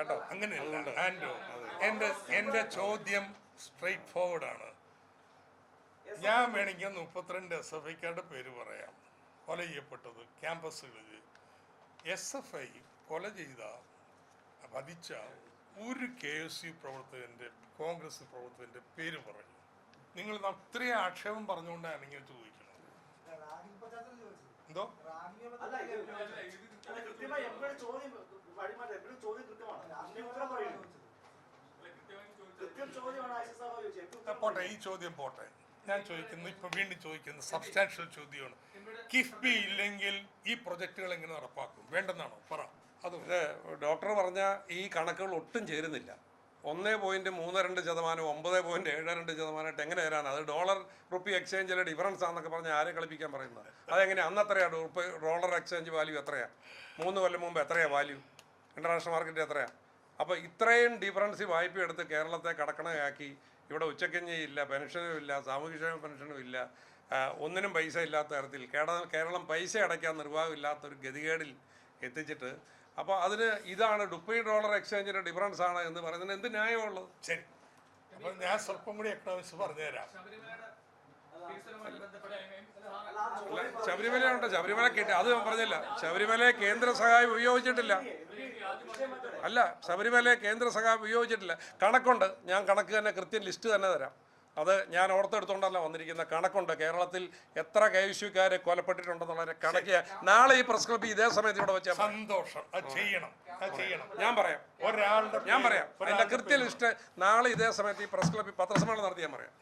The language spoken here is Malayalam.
കേട്ടോ. അങ്ങനെയല്ല ആൻഡ്രോ, എൻ്റെ ചോദ്യം സ്ട്രെയിറ്റ് ഫോർവേഡ് ആണ്. ഞാൻ വേണമെങ്കിൽ 32 SFIക്കാരുടെ പേര് പറയാം കൊല ചെയ്യപ്പെട്ടത് ക്യാമ്പസുകളിൽ. SFI കൊല ചെയ്ത വധിച്ച ഒരു KSU പ്രവർത്തകൻ്റെ, കോൺഗ്രസ് പ്രവർത്തകൻ്റെ പേര് പറഞ്ഞു. നിങ്ങൾ അത്രയും ആക്ഷേപം പറഞ്ഞുകൊണ്ടാണ് ഇങ്ങനെ ചോദിക്കുന്നത്. എന്തോ പോട്ടെ, ഈ ചോദ്യം പോട്ടെ. ഞാൻ ചോദിക്കുന്നു, ഇപ്പൊ വീണ്ടും ചോദിക്കുന്നു, സബ്സ്റ്റാൻഷ്യൽ ചോദ്യമാണ്. കിഫ്ബി ഇല്ലെങ്കിൽ ഈ പ്രൊജക്ടുകൾ എങ്ങനെ നടപ്പാക്കും? വേണ്ടെന്നാണോ? പറ. അത് ഡോക്ടർ പറഞ്ഞ ഈ കണക്കുകൾ ഒട്ടും ചേരുന്നില്ല. 1.32%, 9.72% എങ്ങനെ തരാനാണ്? അത് ഡോളർ റുപ്പി എക്സ്ചേഞ്ചിലെ ഡിഫറൻസ് ആണെന്നൊക്കെ പറഞ്ഞാൽ ആരെ കളിപ്പിക്കാൻ പറയുന്നത്? അതെങ്ങനെ? അന്ന് എത്രയാണ് ഡോളർ എക്സ്ചേഞ്ച് വാല്യൂ? എത്രയാണ്? 3 കൊല്ലം മുമ്പ് എത്രയാണ് വാല്യൂ? ഇൻ്റർനാഷണൽ മാർക്കറ്റ് എത്രയാണ്? അപ്പോൾ ഇത്രയും ഡിഫറൻസ് വായ്പ എടുത്ത് കേരളത്തെ കടക്കണയാക്കി ഇവിടെ ഉച്ചക്കഞ്ഞിയില്ല, പെൻഷനും ഇല്ല, സാമൂഹ്യക്ഷേമ പെൻഷനും ഇല്ല, ഒന്നിനും പൈസ ഇല്ലാത്ത തരത്തിൽ കേരളം പൈസ അടയ്ക്കാൻ നിർവാഹമില്ലാത്തൊരു ഗതികേടിൽ എത്തിച്ചിട്ട്, അപ്പോൾ അതിന് ഇതാണ് $1 എക്സ്ചേഞ്ചിൻ്റെ ഡിഫറൻസ് ആണ് എന്ന് പറയുന്നതിന് എന്ത് ന്യായമുള്ളത്? ശരി, അപ്പോൾ ഞാൻ സ്വല്പം കൂടി എക്കണോമിക്സ് പറഞ്ഞുതരാം. ശബരിമലയുണ്ട്, ശബരിമല കിട്ടി, അത് പറഞ്ഞില്ല. ശബരിമലയെ കേന്ദ്ര സഹായം ഉപയോഗിച്ചിട്ടില്ല. അല്ല, ശബരിമലയെ കേന്ദ്ര സഹായം ഉപയോഗിച്ചിട്ടില്ല. കണക്കുണ്ട്, ഞാൻ കണക്ക് തന്നെ കൃത്യം ലിസ്റ്റ് തന്നെ തരാം. അത് ഞാൻ ഓർത്തെടുത്തോണ്ടല്ല വന്നിരിക്കുന്ന കണക്കുണ്ട്. കേരളത്തിൽ എത്ര KSUക്കാരെ കൊലപ്പെട്ടിട്ടുണ്ടെന്നുള്ള കണക്ക് നാളെ ഈ പ്രസ് ക്ലബ്ബ് ഇതേ സമയത്ത് ഇവിടെ വെച്ചാൽ സന്തോഷം. ഞാൻ പറയാം. അതിന്റെ കൃത്യ ലിസ്റ്റ് നാളെ ഇതേ സമയത്ത് ഈ പ്രസ് ക്ലബ്ബിൽ പത്രസമ്മേളനം നടത്തി ഞാൻ പറയാം.